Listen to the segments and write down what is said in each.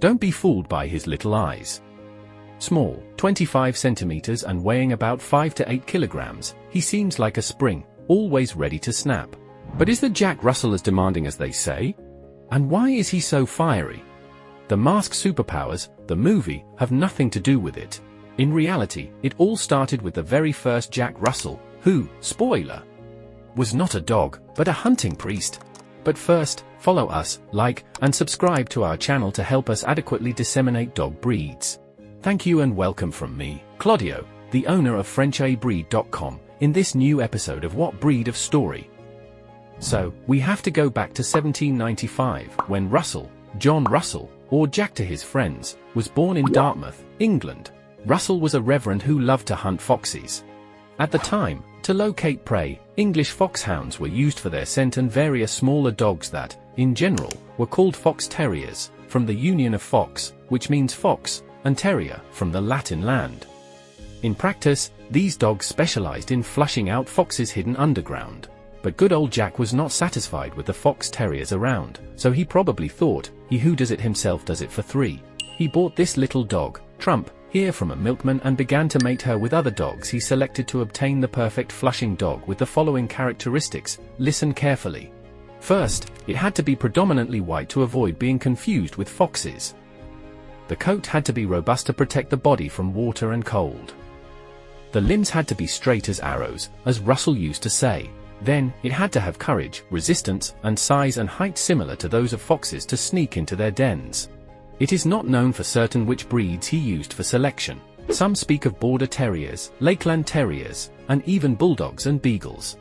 Don't be fooled by his little eyes. Small, 25 centimeters and weighing about 5 to 8 kilograms, he seems like a spring, always ready to snap. But is the Jack Russell as demanding as they say? And why is he so fiery? The Mask Superpowers, the movie, have nothing to do with it. In reality, it all started with the very first Jack Russell, who, spoiler, was not a dog, but a hunting priest. But first, follow us, like, and subscribe to our channel to help us adequately disseminate dog breeds. Thank you and welcome from me, Claudio, the owner of FrenchieBreed.com, in this new episode of What Breed of Story. So, we have to go back to 1795, when Russell, John Russell, or Jack to his friends, was born in Dartmouth, England. Russell was a reverend who loved to hunt foxes. At the time, to locate prey, English foxhounds were used for their scent and various smaller dogs that, in general, were called fox terriers, from the union of fox, which means fox, and terrier, from the Latin land. In practice, these dogs specialized in flushing out foxes hidden underground. But good old Jack was not satisfied with the fox terriers around, so he probably thought, he who does it himself does it for three. He bought this little dog, Trump, here from a milkman and began to mate her with other dogs he selected to obtain the perfect flushing dog with the following characteristics. Listen carefully. First, it had to be predominantly white to avoid being confused with foxes. The coat had to be robust to protect the body from water and cold. The limbs had to be straight as arrows, as Russell used to say. Then, it had to have courage, resistance, and size and height similar to those of foxes to sneak into their dens. It is not known for certain which breeds he used for selection. Some speak of border terriers, Lakeland terriers, and even bulldogs and beagles.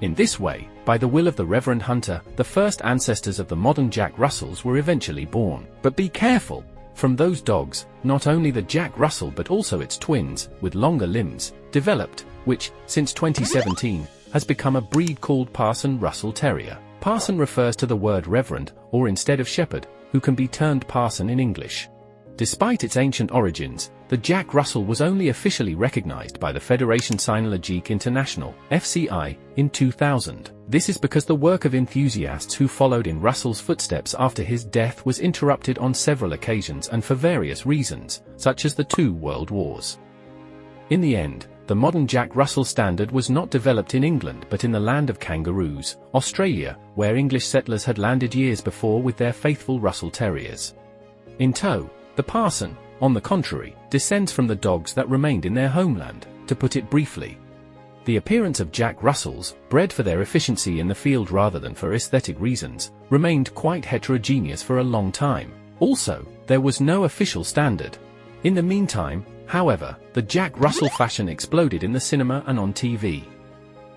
In this way, by the will of the Reverend Hunter, the first ancestors of the modern Jack Russells were eventually born. But be careful! From those dogs, not only the Jack Russell but also its twins, with longer limbs, developed, which, since 2017, has become a breed called Parson Russell Terrier. Parson refers to the word reverend, or instead of shepherd, who can be termed parson in English. Despite its ancient origins, the Jack Russell was only officially recognized by the Fédération Cynologique Internationale, FCI, in 2000. This is because the work of enthusiasts who followed in Russell's footsteps after his death was interrupted on several occasions and for various reasons, such as the 2 World Wars. In the end, the modern Jack Russell standard was not developed in England but in the land of kangaroos, Australia, where English settlers had landed years before with their faithful Russell Terriers. In tow, the Parson, on the contrary, descends from the dogs that remained in their homeland, to put it briefly. The appearance of Jack Russells, bred for their efficiency in the field rather than for aesthetic reasons, remained quite heterogeneous for a long time. Also, there was no official standard. In the meantime, however, the Jack Russell fashion exploded in the cinema and on TV.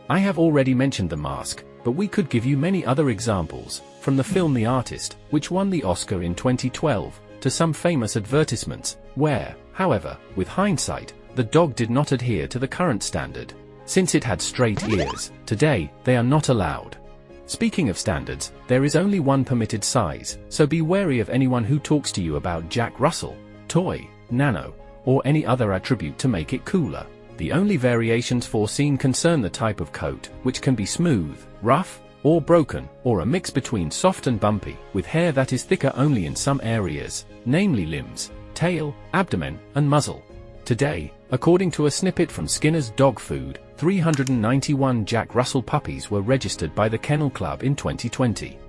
I have already mentioned The Mask, but we could give you many other examples, from the film The Artist, which won the Oscar in 2012, to some famous advertisements, where, however, with hindsight, the dog did not adhere to the current standard. Since it had straight ears, today, they are not allowed. Speaking of standards, there is only one permitted size, so be wary of anyone who talks to you about Jack Russell, toy, nano, or any other attribute to make it cooler. The only variations foreseen concern the type of coat, which can be smooth, rough, or broken, or a mix between soft and bumpy, with hair that is thicker only in some areas, namely limbs, tail, abdomen, and muzzle. Today, according to a snippet from Skinner's Dog Food, 391 Jack Russell puppies were registered by the Kennel Club in 2020.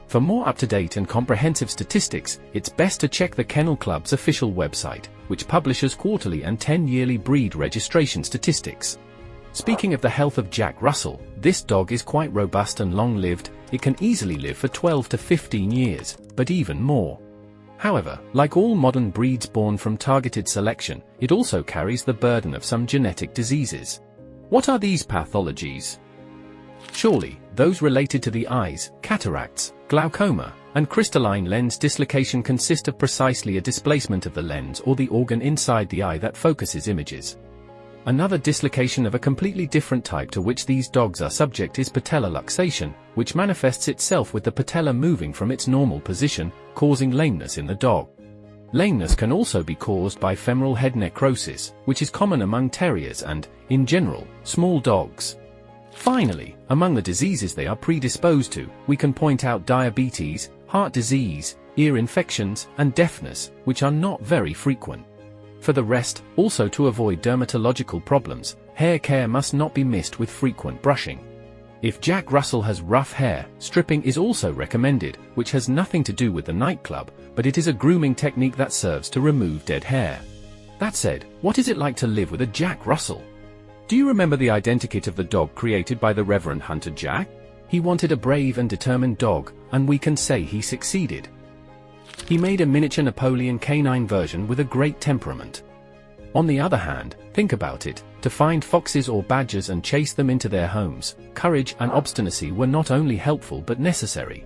For more up-to-date and comprehensive statistics, it's best to check the Kennel Club's official website, which publishes quarterly and 10-yearly breed registration statistics. Speaking of the health of Jack Russell, this dog is quite robust and long-lived. It can easily live for 12 to 15 years, but even more. However, like all modern breeds born from targeted selection, it also carries the burden of some genetic diseases. What are these pathologies? Surely, those related to the eyes, cataracts, glaucoma, and crystalline lens dislocation consist of precisely a displacement of the lens or the organ inside the eye that focuses images. Another dislocation of a completely different type to which these dogs are subject is patellar luxation, which manifests itself with the patella moving from its normal position, causing lameness in the dog. Lameness can also be caused by femoral head necrosis, which is common among terriers and, in general, small dogs. Finally, among the diseases they are predisposed to, we can point out diabetes, heart disease, ear infections, and deafness, which are not very frequent. For the rest, also to avoid dermatological problems, hair care must not be missed with frequent brushing. If Jack Russell has rough hair, stripping is also recommended, which has nothing to do with the nightclub, but it is a grooming technique that serves to remove dead hair. That said, what is it like to live with a Jack Russell? Do you remember the identikit of the dog created by the Reverend Hunter Jack? He wanted a brave and determined dog, and we can say he succeeded. He made a miniature Napoleon canine version with a great temperament. On the other hand, think about it, to find foxes or badgers and chase them into their homes, courage and obstinacy were not only helpful but necessary.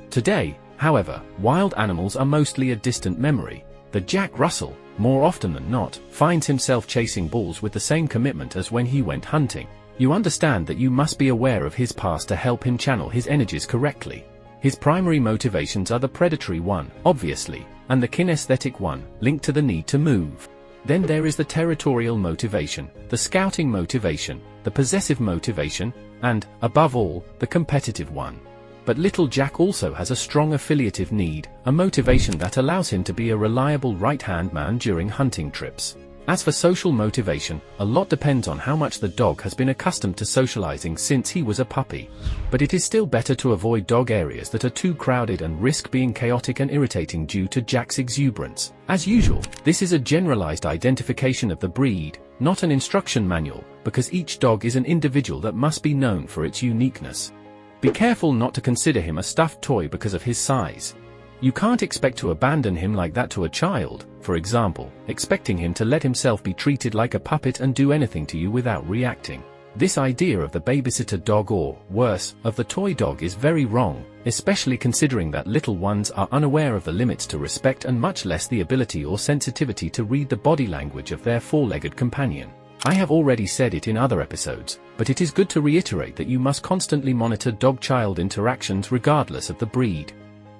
Today, however, wild animals are mostly a distant memory. The Jack Russell, more often than not, finds himself chasing bulls with the same commitment as when he went hunting. You understand that you must be aware of his past to help him channel his energies correctly. His primary motivations are the predatory one, obviously, and the kinesthetic one, linked to the need to move. Then there is the territorial motivation, the scouting motivation, the possessive motivation, and, above all, the competitive one. But little Jack also has a strong affiliative need, a motivation that allows him to be a reliable right-hand man during hunting trips. As for social motivation, a lot depends on how much the dog has been accustomed to socializing since he was a puppy. But it is still better to avoid dog areas that are too crowded and risk being chaotic and irritating due to Jack's exuberance. As usual, this is a generalized identification of the breed, not an instruction manual, because each dog is an individual that must be known for its uniqueness. Be careful not to consider him a stuffed toy because of his size. You can't expect to abandon him like that to a child, for example, expecting him to let himself be treated like a puppet and do anything to you without reacting. This idea of the babysitter dog or, worse, of the toy dog is very wrong, especially considering that little ones are unaware of the limits to respect and much less the ability or sensitivity to read the body language of their four-legged companion. I have already said it in other episodes, but it is good to reiterate that you must constantly monitor dog-child interactions regardless of the breed.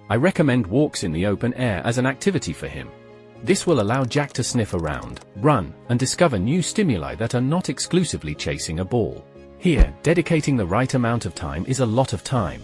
I recommend walks in the open air as an activity for him. This will allow Jack to sniff around, run, and discover new stimuli that are not exclusively chasing a ball. Here, dedicating the right amount of time is a lot of time.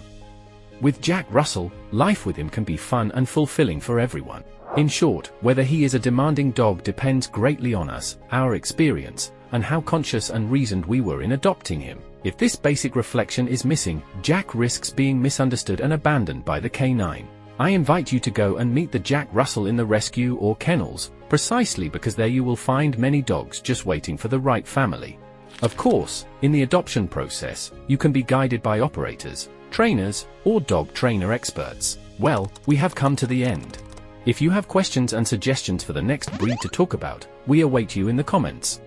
With Jack Russell, life with him can be fun and fulfilling for everyone. In short, whether he is a demanding dog depends greatly on us, our experience, and how conscious and reasoned we were in adopting him. If this basic reflection is missing, Jack risks being misunderstood and abandoned by the canine. I invite you to go and meet the Jack Russell in the rescue or kennels, precisely because there you will find many dogs just waiting for the right family. Of course, in the adoption process, you can be guided by operators, trainers, or dog trainer experts. Well, we have come to the end. If you have questions and suggestions for the next breed to talk about, we await you in the comments.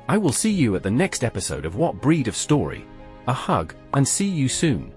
I will see you at the next episode of What Breed of Story. A hug, and see you soon.